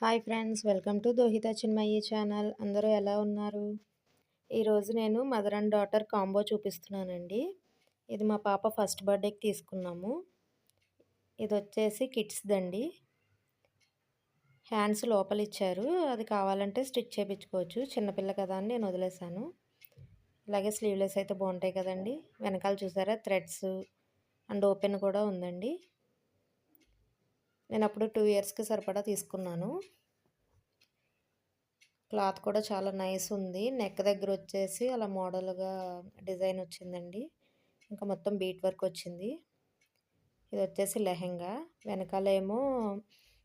Hi friends, welcome to Dohitha Chinmayi channel. అందరూ ఎలా ఉన్నారు? ఈరోజు నేను మదర్ అండ్ డాటర్ కాంబో చూపిస్తున్నానండి. ఇది మా పాప ఫస్ట్ బర్త్డేకి తీసుకున్నాము. ఇది వచ్చేసి కిడ్స్దండి. హ్యాండ్స్ లోపల ఇచ్చారు, అది కావాలంటే స్టిచ్ చేయించుకోవచ్చు. చిన్నపిల్ల కదా అని నేను వదిలేసాను. ఇలాగే స్లీవ్లెస్ అయితే బాగుంటాయి కదండి. వెనకాల చూసారా థ్రెడ్స్ అండ్ ఓపెన్ కూడా ఉందండి. నేను అప్పుడు 2 ఇయర్స్కి సరిపడా తీసుకున్నాను. క్లాత్ కూడా చాలా నైస్ ఉంది. నెక్ దగ్గర వచ్చేసి అలా మోడల్గా డిజైన్ వచ్చిందండి. ఇంకా మొత్తం బీట్ వర్క్ వచ్చింది. ఇది వచ్చేసి లెహెంగా. వెనకాల ఏమో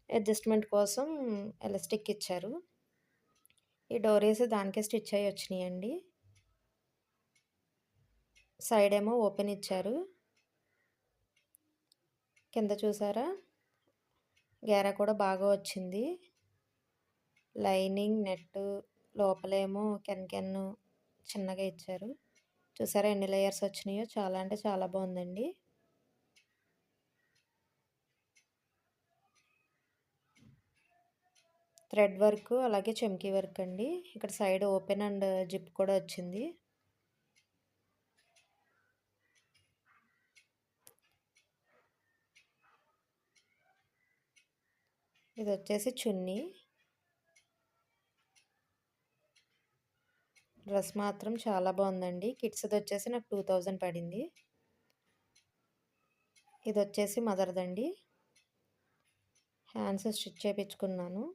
అడ్జస్ట్మెంట్ కోసం ఎలాస్టిక్ ఇచ్చారు. ఈ డోరీస్ దానికే స్టిచ్ అయ్యి వచ్చినాయండి. సైడ్ ఏమో ఓపెన్ ఇచ్చారు. కింద చూసారా గేరా కూడా బాగా వచ్చింది. లైనింగ్ నెట్ లోపలేమో కెన్ను చిన్నగా ఇచ్చారు. చూసారా ఎన్ని లేయర్స్ వచ్చినాయో. చాలా అంటే చాలా బాగుందండి. థ్రెడ్ వర్క్ అలాగే చెమ్కీ వర్క్ అండి. ఇక్కడ సైడ్ ఓపెన్ అండ్ జిప్ కూడా వచ్చింది. ఇది వచ్చేసి చున్నీ. డ్రెస్ మాత్రం చాలా బాగుందండి. కిడ్స్ది వచ్చేసి నాకు 2000 పడింది. ఇది వచ్చేసి మదర్దండి. హ్యాండ్స్ స్టిచ్ చేయించుకున్నాను.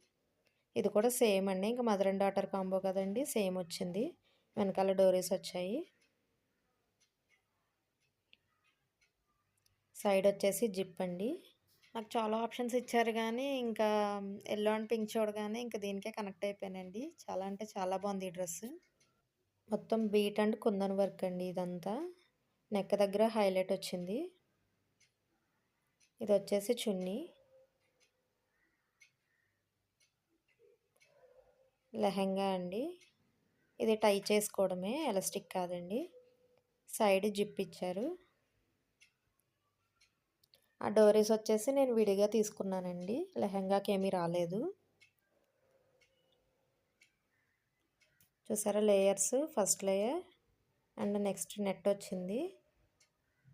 ఇది కూడా సేమ్ అండి. ఇంకా మదర్ అండ్ డాటర్ కాంబో కదండి, సేమ్ వచ్చింది. వెనకాల డోరీస్ వచ్చాయి. సైడ్ వచ్చేసి జిప్ అండి. నాకు చాలా ఆప్షన్స్ ఇచ్చారు కానీ ఇంకా ఎల్లో అండ్ పింక్ చూడగానే ఇంకా దీనికే కనెక్ట్ అయిపోయానండి. చాలా అంటే చాలా బాగుంది ఈ డ్రెస్. మొత్తం బీట్ అండ్ కుందన్ వర్క్ అండి ఇదంతా. నెక్ దగ్గర హైలైట్ వచ్చింది. ఇది వచ్చేసి చున్నీ. లెహెంగా అండి. ఇది టై చేసుకోవడమే, ఎలాస్టిక్ కాదండి. సైడ్ జిప్ ఇచ్చారు. ఆ డోరీస్ వచ్చేసి నేను విడిగా తీసుకున్నానండి, లెహెంగాకి ఏమీ రాలేదు. చూసారా layers, first layer and next net వచ్చింది.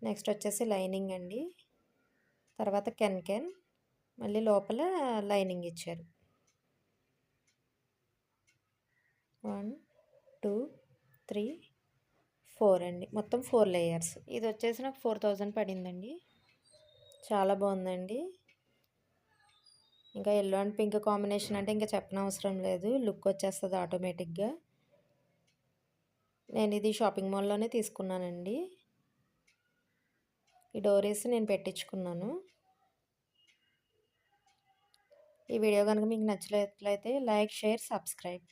నెక్స్ట్ వచ్చేసి లైనింగ్ అండి. తర్వాత కెన్ మళ్ళీ లోపల లైనింగ్ ఇచ్చారు. 1 2 3 4 అండి. మొత్తం 4 లేయర్స్. ఇది వచ్చేసి నాకు 4000 పడిందండి. చాలా బాగుందండి. ఇంకా ఎల్లో అండ్ పింక్ కాంబినేషన్ అంటే ఇంకా చెప్పనవసరం లేదు, లుక్ వచ్చేస్తుంది ఆటోమేటిక్గా. నేను ఇది షాపింగ్ మాల్లోనే తీసుకున్నానండి. ఈ డోరీస్ నేను పెట్టించుకున్నాను. ఈ వీడియో కనుక మీకు నచ్చినట్లయితే లైక్, షేర్, సబ్స్క్రైబ్.